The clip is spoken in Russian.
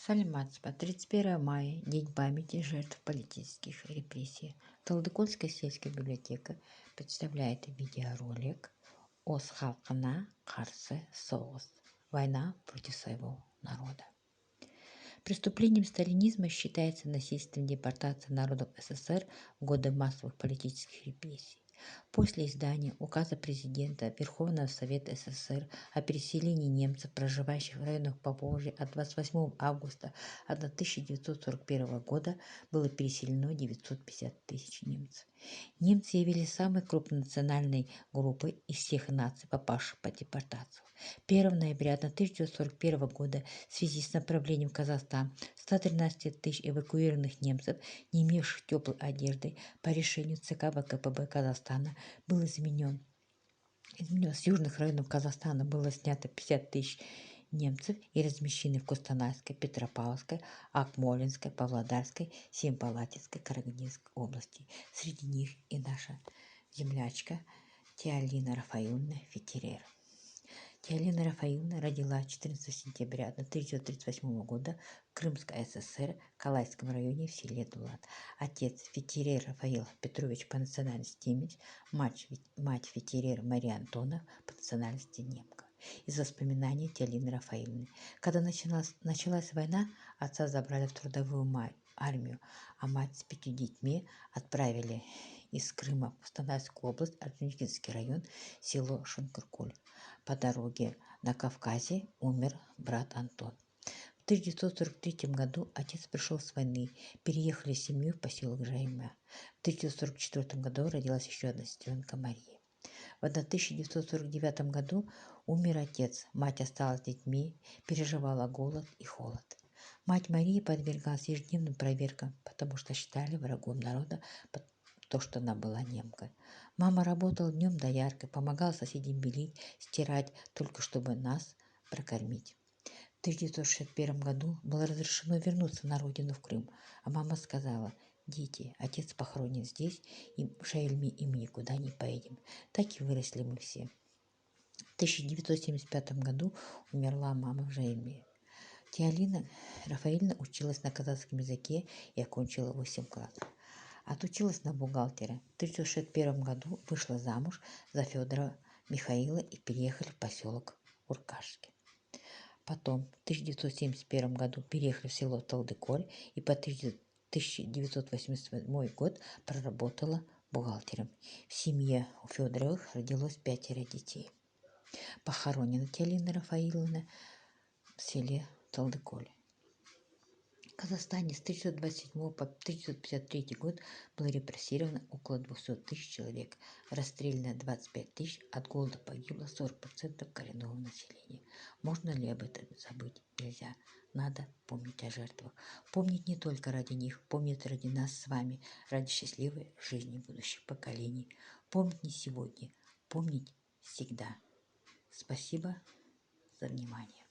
Сальмацпа, 31 мая, День памяти жертв политических репрессий. Талдыкольская сельская библиотека представляет видеоролик «Оз халқына қарсы соғыс. Война против своего народа». Преступлением сталинизма считается насильственная депортация народов СССР в годы массовых политических репрессий. После издания указа президента Верховного Совета СССР о переселении немцев, проживающих в районах Поволжья, от 28 августа 1941 года было переселено 950 тысяч немцев. Немцы явились самой крупной национальной группой из всех наций, попавших под депортацию. 1 ноября 1941 года в связи с направлением в Казахстан 113 тысяч эвакуированных немцев, не имевших теплой одежды, по решению ЦК ВКПБ Казахстана был изменен. С южных районов Казахстана было снято 50 тысяч немцев и размещены в Костанайской, Петропавловской, Акмолинской, Павлодарской, Семипалатинской, Карагандинской области. Среди них и наша землячка Теолина Рафаиловна Феттерер. Теолина Рафаиловна родилась 14 сентября 1938 года в Крымской ССР, Калайском районе в селе Дулат. Отец Феттерер Рафаил Петрович по национальности немец, мать Феттерер Мария Антонов по национальности немка. Из воспоминаний Теолины Рафаиловны. Когда началась война, отца забрали в трудовую армию, а мать с 5 детьми отправили из Крыма в Костанайскую область, Орджоникидский район, село Шункыркуль. По дороге на Кавказе умер брат Антон. В 1943 году отец пришел с войны, переехали с семьей в поселок Жайма. В 1944 году родилась еще одна сестренка Мария. В 1949 году умер отец, мать осталась с детьми, переживала голод и холод. Мать Марии подвергалась ежедневным проверкам, потому что считали врагом народа то, что она была немкой. Мама работала днем дояркой, помогала соседям белить, стирать, только чтобы нас прокормить. В 1961 году было разрешено вернуться на родину в Крым, а мама сказала: «Дети, отец похоронен здесь, и в Шаильме, и мы никуда не поедем». Так и выросли мы все. В 1975 году умерла мама в Шаильме. Теолина Рафаильевна училась на казахском языке и окончила 8 классов. Отучилась на бухгалтера. В 1961 году вышла замуж за Федора Михаила и переехали в поселок Уркашский. Потом в 1971 году переехали в село Талдыколь и по 1987 год проработала бухгалтером. В семье у Федоровых родилось 5 детей. Похоронена Теолина Рафаиловна в селе Талдыколь. В Казахстане с 1927 по 1953 год было репрессировано около 200 тысяч человек, расстреляно 25 тысяч, от голода погибло 40% коренного населения. Можно ли об этом забыть? Нельзя. Надо помнить о жертвах. Помнить не только ради них, помнить ради нас с вами, ради счастливой жизни будущих поколений. Помнить не сегодня, помнить всегда. Спасибо за внимание.